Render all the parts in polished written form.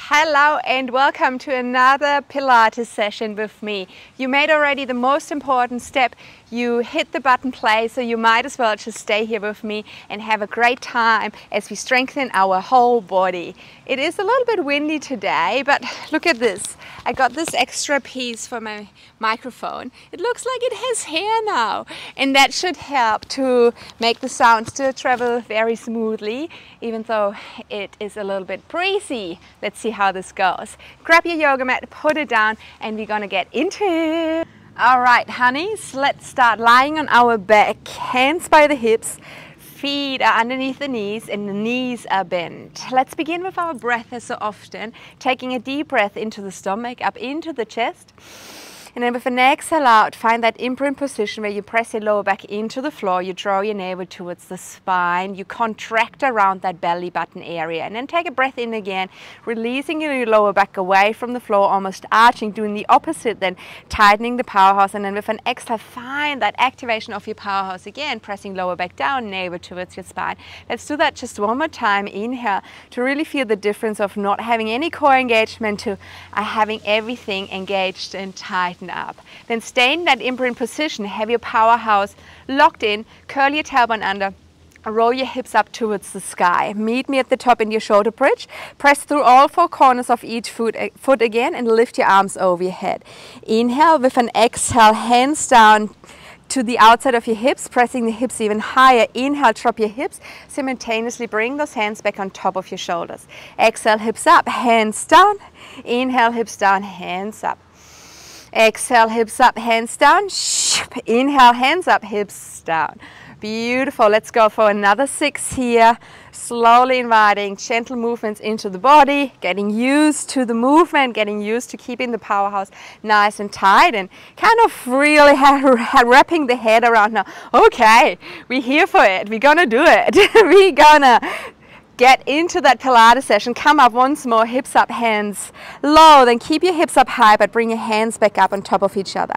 Hello and welcome to another Pilates session with me. You made already the most important step. You hit the button play, so you might as well just stay here with me and have a great time as we strengthen our whole body. It is a little bit windy today, but look at this. I got this extra piece for my microphone. It looks like it has hair now, and that should help to make the sound still travel very smoothly, even though it is a little bit breezy. Let's see how this goes. Grab your yoga mat, put it down, and we're gonna get into it. All right, honeys, let's start lying on our back, hands by the hips, feet are underneath the knees and the knees are bent. Let's begin with our breath as so often, taking a deep breath into the stomach, up into the chest. And then with an exhale out, find that imprint position where you press your lower back into the floor, you draw your navel towards the spine, you contract around that belly button area, and then take a breath in again, releasing your lower back away from the floor, almost arching, doing the opposite, then tightening the powerhouse, and then with an exhale, find that activation of your powerhouse again, pressing lower back down, navel towards your spine. Let's do that just one more time. Inhale to really feel the difference of not having any core engagement to having everything engaged and tightened up. Then stay in that imprint position, have your powerhouse locked in, curl your tailbone under, roll your hips up towards the sky. Meet me at the top in your shoulder bridge. Press through all four corners of each foot again and lift your arms over your head. Inhale with an exhale, hands down to the outside of your hips, pressing the hips even higher. Inhale, drop your hips, simultaneously bring those hands back on top of your shoulders. Exhale, hips up, hands down. Inhale, hips down, hands up. Exhale, hips up, hands down. Inhale, hands up, hips down. Beautiful. Let's go for another 6 here. Slowly inviting gentle movements into the body, getting used to the movement, getting used to keeping the powerhouse nice and tight, and kind of really wrapping the head around now. Okay, we're here for it. We're gonna do it. We're gonna get into that Pilates session. Come up once more, hips up, hands low. Then keep your hips up high, but bring your hands back up on top of each other.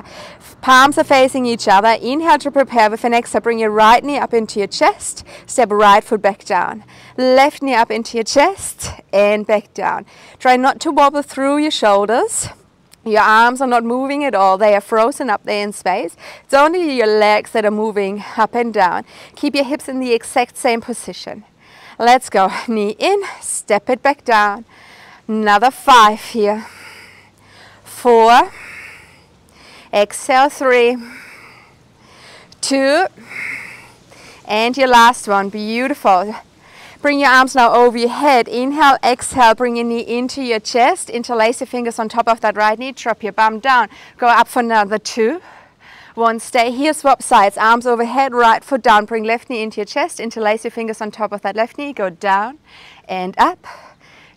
Palms are facing each other. Inhale to prepare. With an exhale, bring your right knee up into your chest. Step right foot back down. Left knee up into your chest and back down. Try not to wobble through your shoulders. Your arms are not moving at all. They are frozen up there in space. It's only your legs that are moving up and down. Keep your hips in the exact same position. Let's go. Knee in, step it back down. Another 5 here. 4. Exhale, 3. 2. And your last one. Beautiful. Bring your arms now over your head. Inhale, exhale, bring your knee into your chest. Interlace your fingers on top of that right knee. Drop your bum down. Go up for another 2. 1, stay here, swap sides, arms overhead, right foot down, bring left knee into your chest, interlace your fingers on top of that left knee, go down and up,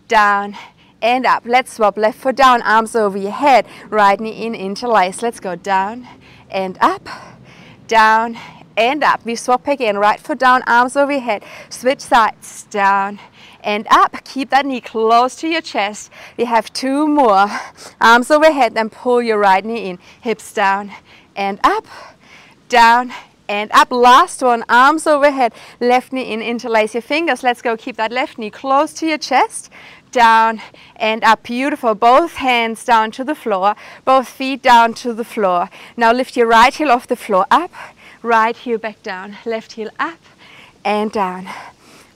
down and up. Let's swap, left foot down, arms over your head, right knee in, interlace. Let's go down and up, down and up. We swap again, right foot down, arms over your head, switch sides, down and up. Keep that knee close to your chest. We have 2 more. Arms overhead, then pull your right knee in, hips down and up, down and up. Last one, arms overhead, left knee in, interlace your fingers. Let's go. Keep that left knee close to your chest, down and up. Beautiful. Both hands down to the floor, both feet down to the floor. Now lift your right heel off the floor, up, right heel back down, left heel up and down.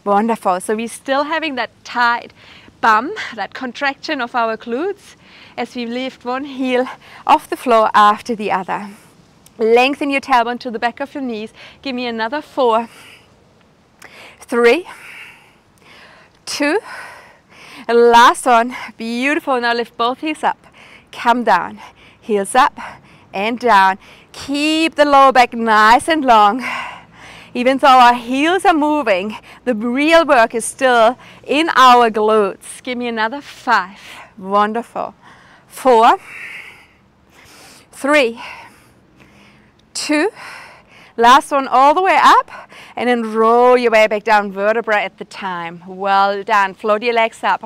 Wonderful. So we're still having that tight bum, that contraction of our glutes as we lift one heel off the floor after the other. Lengthen your tailbone to the back of your knees. Give me another 4, 3, 2, and last one. Beautiful. Now lift both heels up. Come down. Heels up and down. Keep the lower back nice and long. Even though our heels are moving, the real work is still in our glutes. Give me another 5. Wonderful. 4, 3, 2, last one all the way up, and then roll your way back down, vertebra at the time. Well done. Float your legs up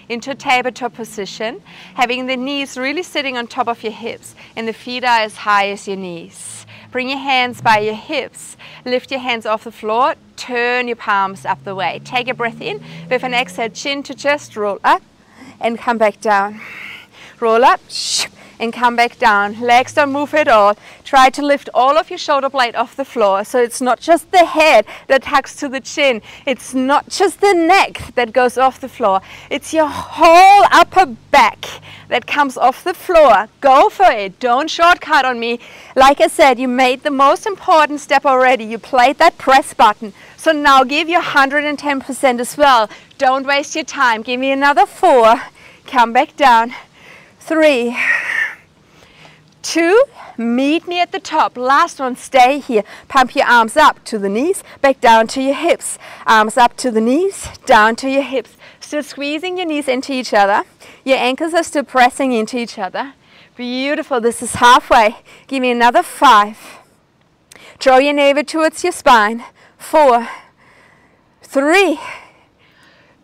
into tabletop position, having the knees really sitting on top of your hips and the feet are as high as your knees. Bring your hands by your hips, lift your hands off the floor, turn your palms up the way. Take a breath in with an exhale, chin to chest, roll up and come back down. Roll up and come back down. Legs don't move at all. Try to lift all of your shoulder blade off the floor, so it's not just the head that tucks to the chin. It's not just the neck that goes off the floor. It's your whole upper back that comes off the floor. Go for it. Don't shortcut on me. Like I said, you made the most important step already. You played that press button. So now give your 110% as well. Don't waste your time. Give me another 4. Come back down. 3, 2, meet me at the top. Last one, stay here. Pump your arms up to the knees, back down to your hips. Arms up to the knees, down to your hips. Still squeezing your knees into each other. Your ankles are still pressing into each other. Beautiful, this is halfway. Give me another 5. Draw your navel towards your spine. 4, 3,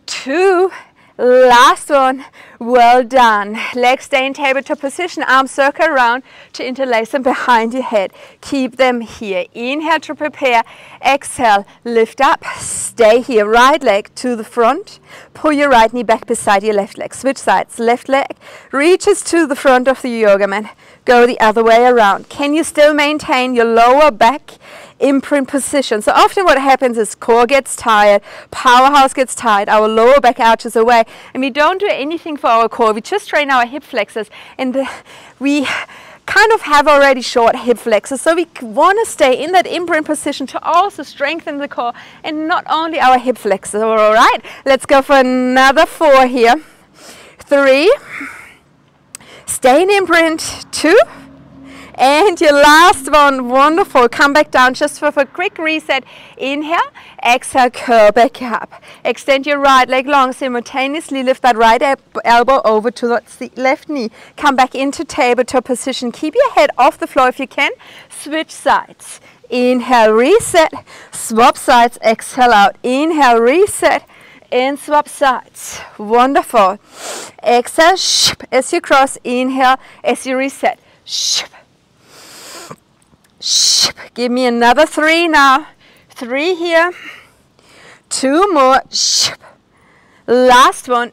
2, last one. Well done. Legs stay in tabletop position. Arms circle around to interlace them behind your head. Keep them here. Inhale to prepare. Exhale. Lift up. Stay here. Right leg to the front. Pull your right knee back beside your left leg. Switch sides. Left leg reaches to the front of the yoga mat. Go the other way around. Can you still maintain your lower back imprint position? So often what happens is core gets tired, powerhouse gets tired, our lower back arches away, and we don't do anything for our core. We just train our hip flexors, and we kind of have already short hip flexors, so we want to stay in that imprint position to also strengthen the core and not only our hip flexors. All right, let's go for another 4 here. 3, stay in imprint. 2, and your last one. Wonderful. Come back down just for a quick reset. Inhale, exhale, curl back up. Extend your right leg long, simultaneously lift that right elbow over to the left knee. Come back into tabletop position. Keep your head off the floor if you can. Switch sides. Inhale, reset, swap sides, exhale out. Inhale, reset, and swap sides. Wonderful. Exhale, as you cross. Inhale, as you reset. Give me another 3 now. 3 here. 2 more. Last one.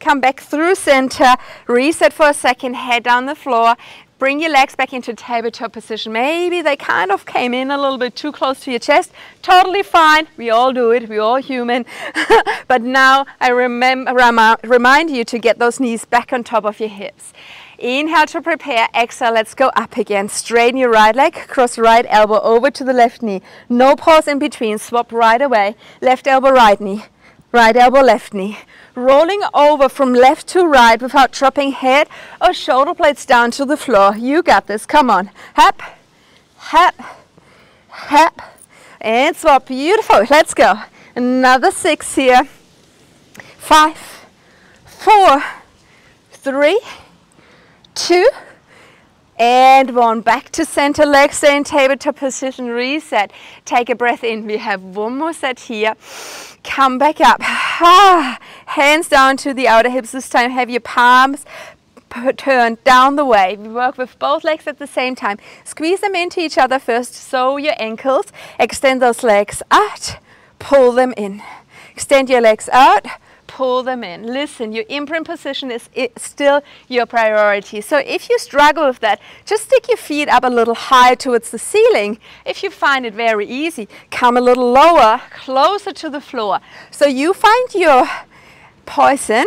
Come back through center. Reset for a second. Head down the floor. Bring your legs back into tabletop position. Maybe they kind of came in a little bit too close to your chest. Totally fine. We all do it. We're all human. But now I remind you to get those knees back on top of your hips. Inhale to prepare. Exhale, let's go up again. Straighten your right leg, cross right elbow over to the left knee. No pause in between. Swap right away. Left elbow, right knee. Right elbow, left knee. Rolling over from left to right without dropping head or shoulder blades down to the floor. You got this. Come on. Hop, hop, hop. And swap. Beautiful. Let's go. Another 6 here. 5, 4, 3, 2, and 1. Back to center. Legs stay in tabletop position. Reset. Take a breath in. We have one more set here. Come back up. Hands down to the outer hips. This time have your palms turned down the way. We work with both legs at the same time. Squeeze them into each other first. So your ankles. Extend those legs out. Pull them in. Extend your legs out. Pull them in. Listen, your imprint position is still your priority. So if you struggle with that, just stick your feet up a little higher towards the ceiling. If you find it very easy, come a little lower, closer to the floor. So you find your poison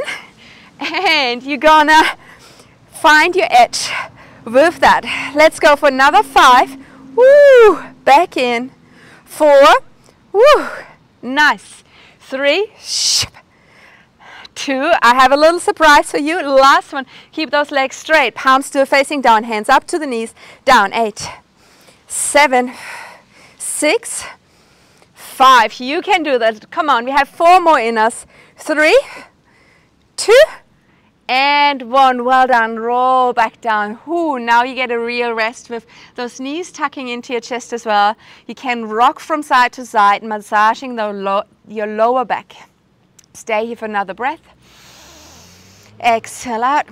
and you're gonna find your edge with that. Let's go for another 5. Woo! Back in. 4. Woo! Nice. 3. 2, I have a little surprise for you. Last one, keep those legs straight, palms still facing down, hands up to the knees, down. 8, 7, 6, 5. You can do that. Come on, we have 4 more in us. 3, 2, and 1. Well done. Roll back down. Now you get a real rest with those knees tucking into your chest as well. You can rock from side to side, massaging your lower back. Stay here for another breath. Exhale out.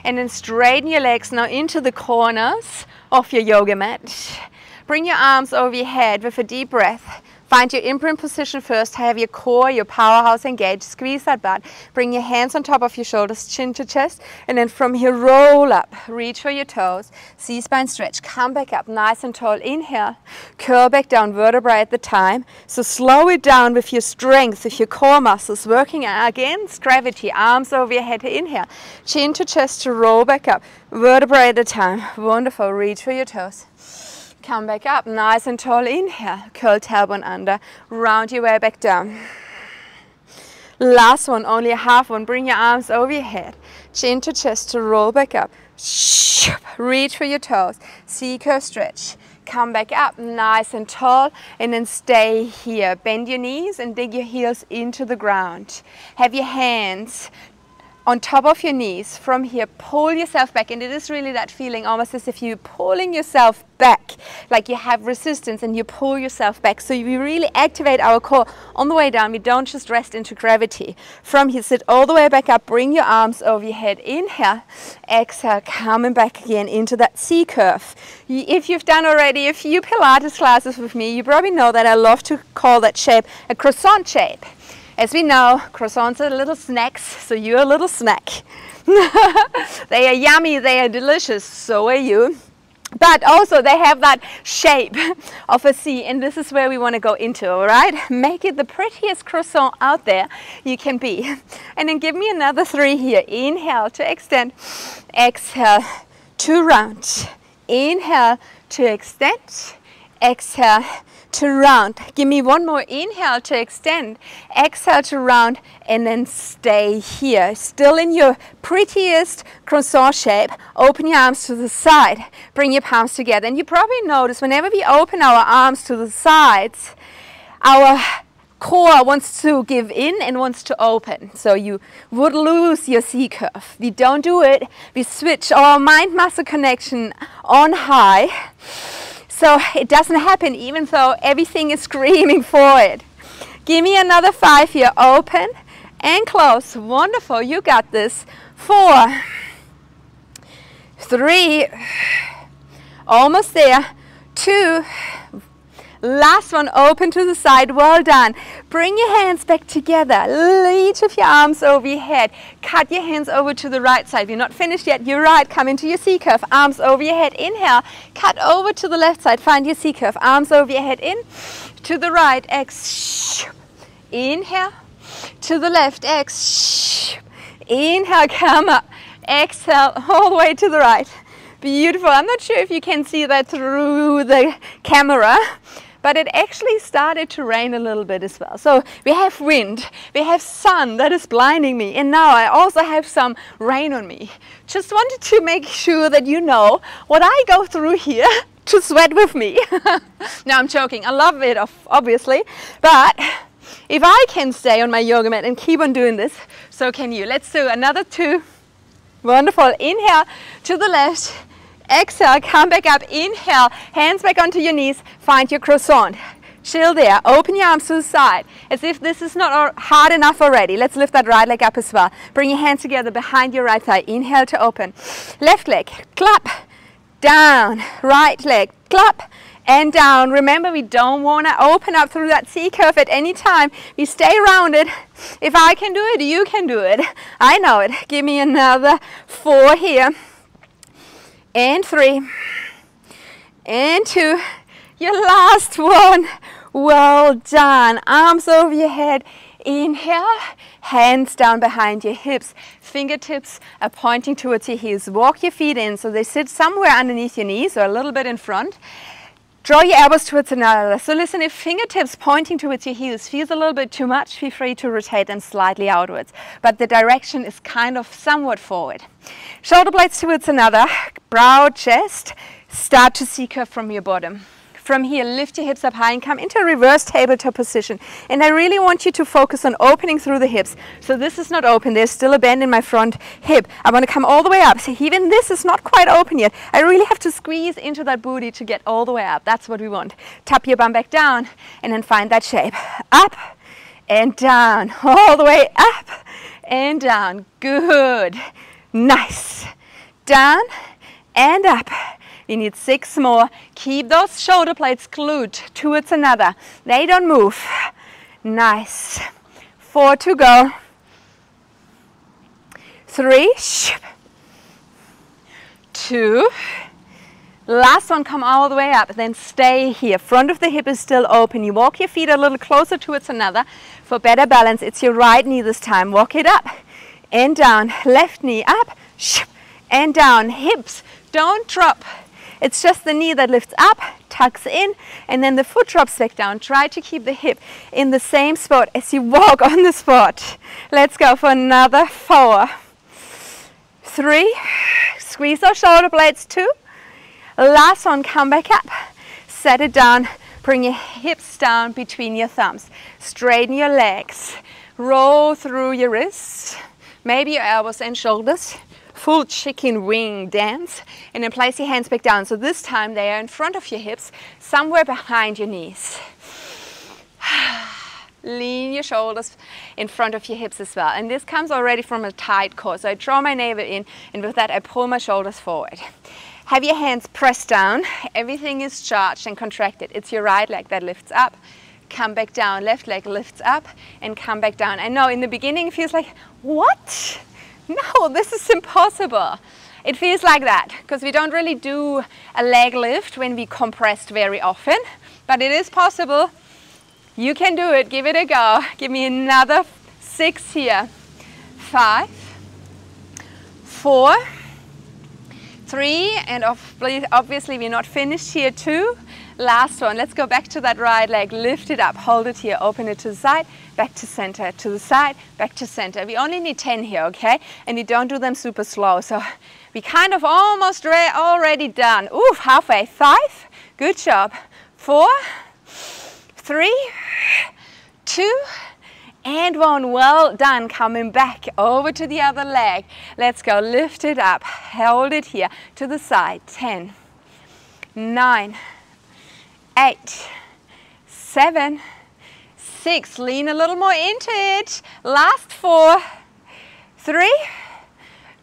And then straighten your legs now into the corners of your yoga mat. Bring your arms over your head with a deep breath. Find your imprint position first. Have your core, your powerhouse engaged. Squeeze that butt. Bring your hands on top of your shoulders, chin to chest. And then from here, roll up. Reach for your toes. C-spine stretch. Come back up nice and tall. Inhale. Curl back down, vertebrae at the time. So slow it down with your strength, with your core muscles. Working against gravity. Arms over your head. Inhale. Chin to chest to roll back up. Vertebrae at a time. Wonderful. Reach for your toes. Come back up, nice and tall. Inhale, curl tailbone under, round your way back down. Last one, only a half one. Bring your arms over your head, chin to chest to roll back up. Reach for your toes, C-curve stretch. Come back up, nice and tall, and then stay here. Bend your knees and dig your heels into the ground. Have your hands on top of your knees. From here, pull yourself back, and it is really that feeling almost as if you're pulling yourself back, like you have resistance and you pull yourself back. So we really activate our core on the way down. We don't just rest into gravity. From here, sit all the way back up, bring your arms over your head. Inhale, exhale, coming back again into that C-curve. If you've done already a few Pilates classes with me, you probably know that I love to call that shape a croissant shape. As we know, croissants are little snacks, so you're a little snack. They are yummy, they are delicious, so are you. But also they have that shape of a C, and this is where we want to go into, all right? Make it the prettiest croissant out there you can be. And then give me another 3 here. Inhale to extend, exhale to round. Inhale to extend, exhale to round. Give me one more. Inhale to extend, exhale to round, and then stay here. Still in your prettiest croissant shape. Open your arms to the side. Bring your palms together. And you probably notice whenever we open our arms to the sides, our core wants to give in and wants to open. So you would lose your C-curve. We don't do it. We switch our mind-muscle connection on high. So it doesn't happen even though everything is screaming for it. Give me another 5 here. Open and close. Wonderful. You got this. 4, 3, almost there. 2, last one. Open to the side. Well done. Bring your hands back together. Each of your arms over your head. Cut your hands over to the right side. You're not finished yet. You're right. Come into your C-curve. Arms over your head. Inhale. Cut over to the left side. Find your C-curve. Arms over your head. In. To the right. Exhale. Inhale. To the left. Exhale. Inhale. Come up. Exhale. All the way to the right. Beautiful. I'm not sure if you can see that through the camera, but it actually started to rain a little bit as well. So we have wind, we have sun that is blinding me, and now I also have some rain on me. Just wanted to make sure that you know what I go through here to sweat with me. No, I'm joking. I love it, obviously, but if I can stay on my yoga mat and keep on doing this, so can you. Let's do another 2. Wonderful. Inhale to the left. Exhale, come back up. Inhale, hands back onto your knees. Find your croissant. Chill there. Open your arms to the side as if this is not hard enough already. Let's lift that right leg up as well. Bring your hands together behind your right thigh. Inhale to open. Left leg, clap, down. Right leg, clap, and down. Remember, we don't want to open up through that C-curve at any time. We stay rounded. If I can do it, you can do it. I know it. Give me another 4 here. And 3. And 2. Your last one. Well done. Arms over your head. Inhale. Hands down behind your hips. Fingertips are pointing towards your heels. Walk your feet in so they sit somewhere underneath your knees or a little bit in front. Draw your elbows towards another. So listen, if fingertips pointing towards your heels feels a little bit too much, feel free to rotate them slightly outwards. But the direction is kind of somewhat forward. Shoulder blades towards another. Brow, chest. Start to C-curve from your bottom. From here, lift your hips up high and come into a reverse tabletop position. And I really want you to focus on opening through the hips. So this is not open. There's still a bend in my front hip. I want to come all the way up. So even this is not quite open yet. I really have to squeeze into that booty to get all the way up. That's what we want. Tap your bum back down and then find that shape. Up and down. All the way up and down. Good. Nice. Down and up. You need 6 more. Keep those shoulder blades glued towards another. They don't move. Nice. 4 to go. 3, 2. Last one, come all the way up, then stay here. Front of the hip is still open. You walk your feet a little closer towards another for better balance. It's your right knee this time. Walk it up and down. Left knee up and down. Hips don't drop. It's just the knee that lifts up, tucks in, and then the foot drops back down. Try to keep the hip in the same spot as you walk on the spot. Let's go for another 4, 3. Squeeze those shoulder blades. 2. Last one, come back up. Set it down. Bring your hips down between your thumbs. Straighten your legs. Roll through your wrists. Maybe your elbows and shoulders. Full chicken wing dance. And then place your hands back down. So this time they are in front of your hips, somewhere behind your knees. Lean your shoulders in front of your hips as well. And this comes already from a tight core. So I draw my navel in, and with that I pull my shoulders forward. Have your hands pressed down. Everything is charged and contracted. It's your right leg that lifts up. Come back down. Left leg lifts up and come back down. I know in the beginning it feels like, what? No, this is impossible. It feels like that because we don't really do a leg lift when we compressed very often, but it is possible. You can do it. Give it a go. Give me another 6 here. 5, 4, 3, and obviously we're not finished here. 2. Last one. Let's go back to that right leg. Lift it up. Hold it here. Open it to the side. Back to center. To the side. Back to center. We only need 10 here, okay? And you don't do them super slow. So we kind of almost already done. Ooh, halfway. 5. Good job. 4, 3, 2, and 1. Well done. Coming back over to the other leg. Let's go. Lift it up. Hold it here to the side. 10, 9, 8, 7, 6. Lean a little more into it. Last 4, 3,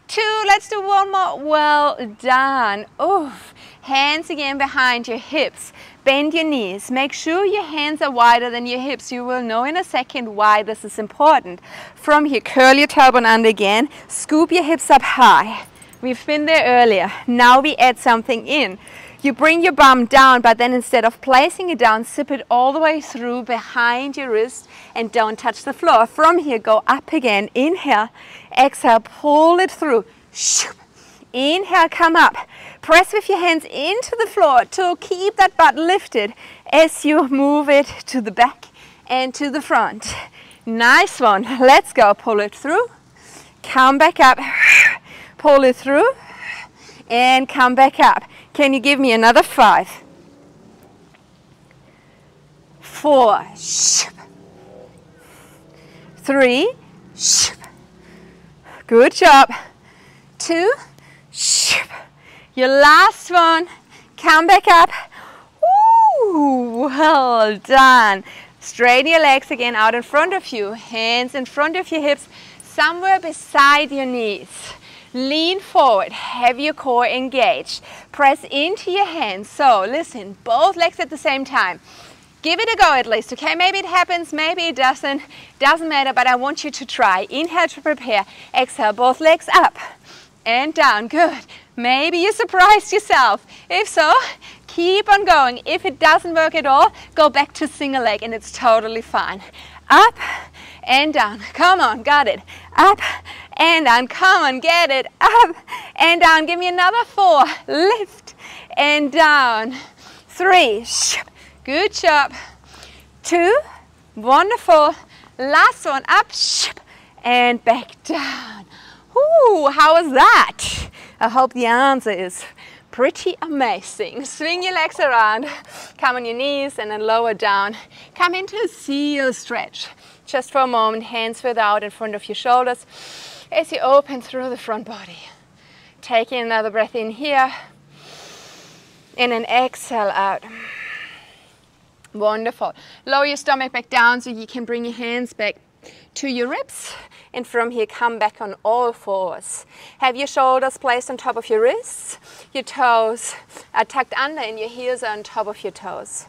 2. Let's do 1 more. Well done. Oof. Hands again behind your hips. Bend your knees. Make sure your hands are wider than your hips. You will know in a second why this is important. From here, curl your tailbone under again. Scoop your hips up high. We've been there earlier. Now we add something in. You bring your bum down, but then instead of placing it down, zip it all the way through behind your wrist and don't touch the floor. From here, go up again. Inhale, exhale, pull it through. Inhale, come up. Press with your hands into the floor to keep that butt lifted as you move it to the back and to the front. Nice one. Let's go. Pull it through. Come back up. Pull it through and come back up. Can you give me another 5? 4. 3. Good job. 2. Your last one. Come back up. Ooh, well done. Straighten your legs again out in front of you. Hands in front of your hips, somewhere beside your knees. Lean forward. Have your core engaged. Press into your hands. So listen, both legs at the same time. Give it a go at least, okay? Maybe it happens, maybe it doesn't. Doesn't matter, but I want you to try. Inhale to prepare. Exhale, both legs up and down. Good. Maybe you surprised yourself. If so, keep on going. If it doesn't work at all, go back to single leg and it's totally fine. Up and down. Come on, got it. Up and down. Come on, get it. Up and down. Give me another 4. Lift and down. 3. Good job. 2. Wonderful. Last one. Up and back down. Ooh, how was that? I hope the answer is pretty amazing. Swing your legs around, come on your knees and then lower down. Come into a seal stretch. Just for a moment, hands further out in front of your shoulders as you open through the front body. Taking another breath in here and then exhale out. Wonderful. Lower your stomach back down so you can bring your hands back to your ribs, and from here come back on all fours. Have your shoulders placed on top of your wrists, your toes are tucked under and your heels are on top of your toes.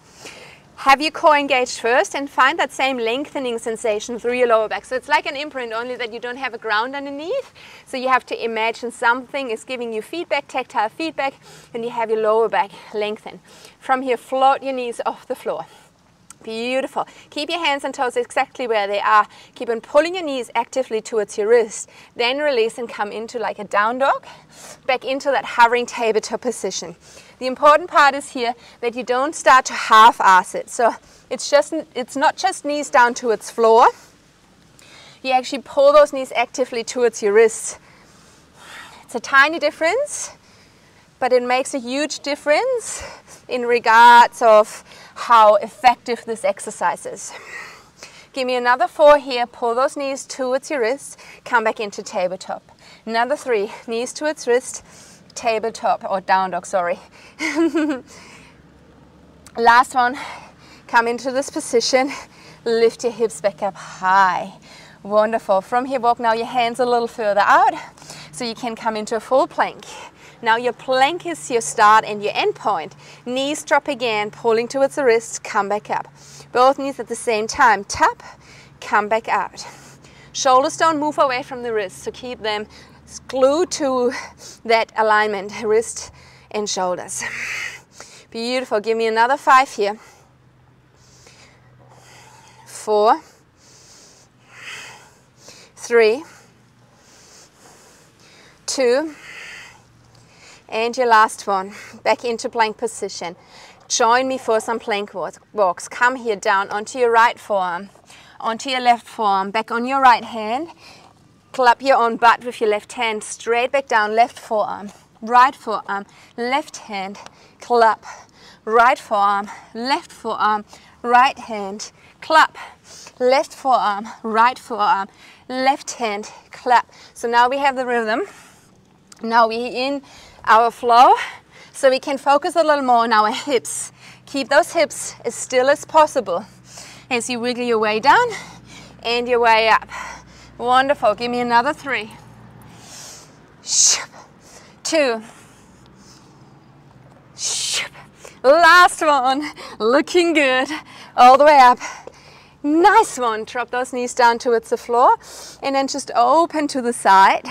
Have your core engaged first and find that same lengthening sensation through your lower back. So it's like an imprint, only that you don't have a ground underneath. So you have to imagine something is giving you feedback, tactile feedback, and you have your lower back lengthen. From here, float your knees off the floor. Beautiful. Keep your hands and toes exactly where they are. Keep on pulling your knees actively towards your wrist. Then release and come into like a down dog. Back into that hovering tabletop position. The important part is here that you don't start to half-ass it. So it's not just knees down towards floor. You actually pull those knees actively towards your wrists. It's a tiny difference, but it makes a huge difference in regards of how effective this exercise is. Give me another 4 here. Pull those knees towards your wrists. Come back into tabletop. Another 3. Knees towards wrist. Tabletop, or down dog, sorry. Last one. Come into this position. Lift your hips back up high. Wonderful. From here, walk now your hands a little further out so you can come into a full plank. Now your plank is your start and your end point. Knees drop again, pulling towards the wrist, come back up. Both knees at the same time, tap, come back out. Shoulders don't move away from the wrist, so keep them glued to that alignment, wrist and shoulders. Beautiful, give me another 5 here. 4, 3, 2, and your last one, back into plank position. Join me for some plank walks. Come here down onto your right forearm, onto your left forearm, back on your right hand. Clap your own butt with your left hand, straight back down, left forearm, right forearm, left hand, clap, right forearm, right hand, clap, left forearm, left hand, clap. So now we have the rhythm. Now we're in our flow, so we can focus a little more on our hips. Keep those hips as still as possible as you wiggle your way down and your way up. Wonderful. Give me another 3. 2. Last one. Looking good. All the way up. Nice one. Drop those knees down towards the floor and then just open to the side,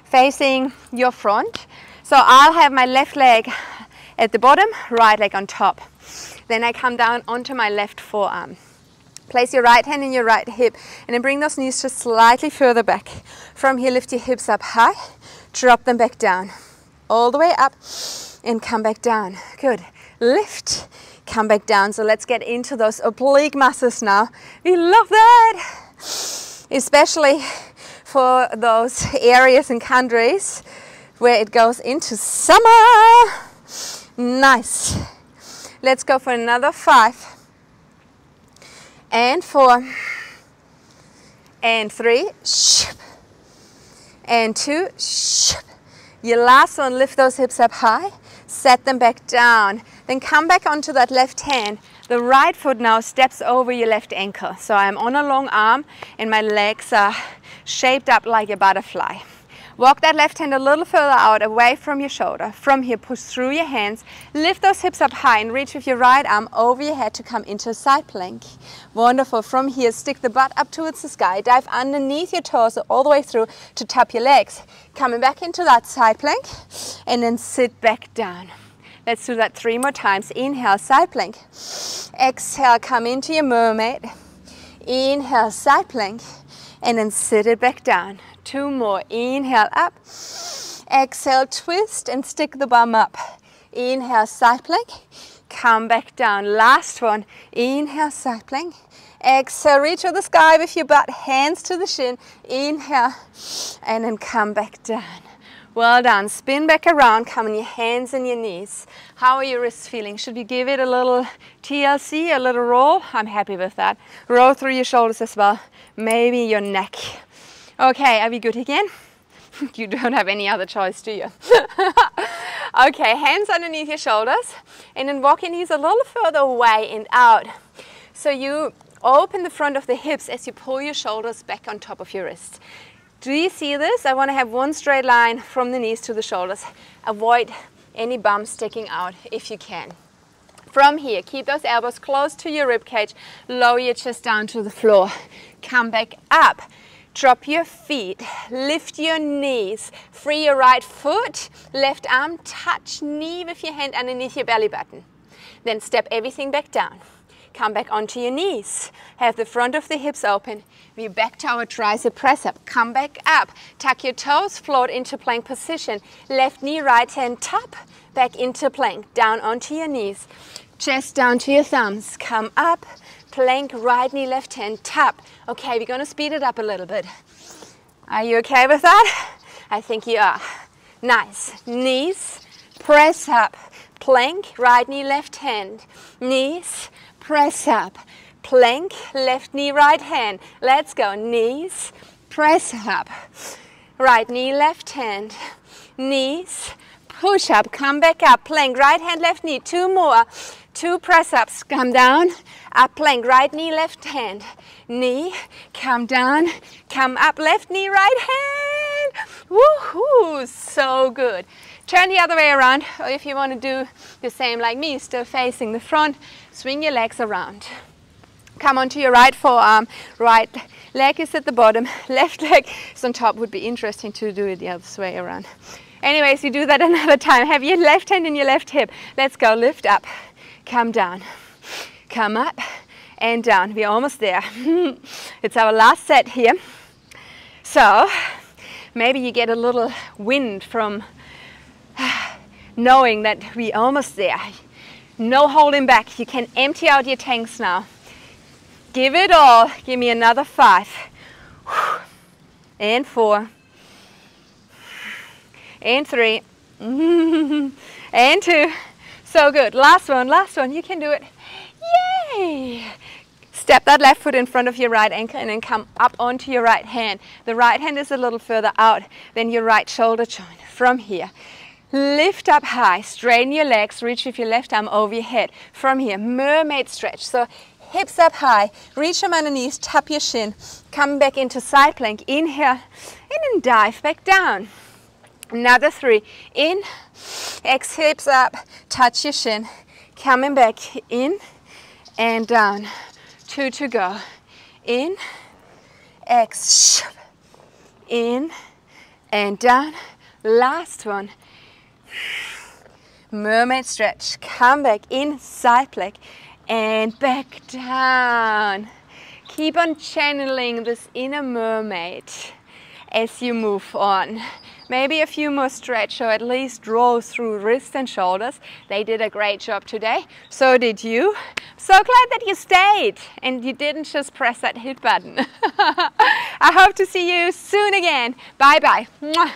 facing your front. So I'll have my left leg at the bottom, right leg on top. Then I come down onto my left forearm. Place your right hand in your right hip and then bring those knees just slightly further back. From here, lift your hips up high, drop them back down. All the way up and come back down. Good. Lift, come back down. So let's get into those oblique muscles now. We love that. Especially for those areas and countries where it goes into summer. Nice. Let's go for another 5. And 4. And 3. And 2. Your last one, lift those hips up high. Set them back down. Then come back onto that left hand. The right foot now steps over your left ankle. So I'm on a long arm and my legs are shaped up like a butterfly. Walk that left hand a little further out, away from your shoulder. From here, push through your hands. Lift those hips up high and reach with your right arm over your head to come into a side plank. Wonderful. From here, stick the butt up towards the sky. Dive underneath your torso all the way through to tap your legs. Coming back into that side plank and then sit back down. Let's do that 3 more times. Inhale, side plank. Exhale, come into your mermaid. Inhale, side plank. And then sit it back down. 2 more. Inhale, up. Exhale, twist and stick the bum up. Inhale, side plank. Come back down. Last one. Inhale, side plank. Exhale, reach for the sky with your butt. Hands to the shin. Inhale. And then come back down. Well done. Spin back around. Come on your hands and your knees. How are your wrists feeling? Should we give it a little TLC, a little roll? I'm happy with that. Roll through your shoulders as well. Maybe your neck. Okay, are we good again? You don't have any other choice, do you? Okay, hands underneath your shoulders and then walk your knees a little further away and out. So you Open the front of the hips as you pull your shoulders back on top of your wrists. Do you see this? I want to have one straight line from the knees to the shoulders. Avoid any bumps sticking out if you can. From here, keep those elbows close to your rib cage. Lower your chest down to the floor. Come back up. Drop your feet. Lift your knees. Free your right foot. Left arm, touch knee with your hand underneath your belly button. Then step everything back down. Come back onto your knees. Have the front of the hips open. We're back to our tricep press up. Come back up. Tuck your toes, float into plank position. Left knee, right hand, top. Back into plank. Down onto your knees. Chest down to your thumbs. Come up. Plank, right knee, left hand, tap. Okay, we're going to speed it up a little bit. Are you okay with that? I think you are. Nice. Knees, press up. Plank, right knee, left hand. Knees, press up. Plank, left knee, right hand. Let's go. Knees, press up. Right knee, left hand. Knees, push up. Come back up. Plank, right hand, left knee. 2 more. 2 press ups. Come down. Up plank, right knee, left hand. Knee, come down, come up, left knee, right hand. Woohoo, so good. Turn the other way around, or if you want to do the same like me, still facing the front, swing your legs around. Come onto your right forearm, right leg is at the bottom, left leg is on top. Would be interesting to do it the other way around. Anyways, you do that another time. Have your left hand in your left hip. Let's go, lift up, come down. Come up and down. We're almost there. It's our last set here. So maybe you get a little wind from knowing that we're almost there. No holding back. You can empty out your tanks now. Give it all. Give me another 5. And 4. And 3. And 2. So good. Last one. Last one. You can do it. Yay! Step that left foot in front of your right ankle and then come up onto your right hand. The right hand is a little further out than your right shoulder joint. From here, lift up high, straighten your legs, reach with your left arm over your head. From here, mermaid stretch. So hips up high, reach them underneath, tap your shin, come back into side plank. Inhale and then dive back down. Another 3. In, exhale, hips up, touch your shin, coming back in and down. 2 to go. In, exhale, in and down. Last one. Mermaid stretch. Come back in, side plank and back down. Keep on channeling this inner mermaid as you move on. Maybe a few more stretch, or at least draw through wrists and shoulders. They did a great job today. So did you. So glad that you stayed and you didn't just press that hit button. I hope to see you soon again. Bye bye. Mwah.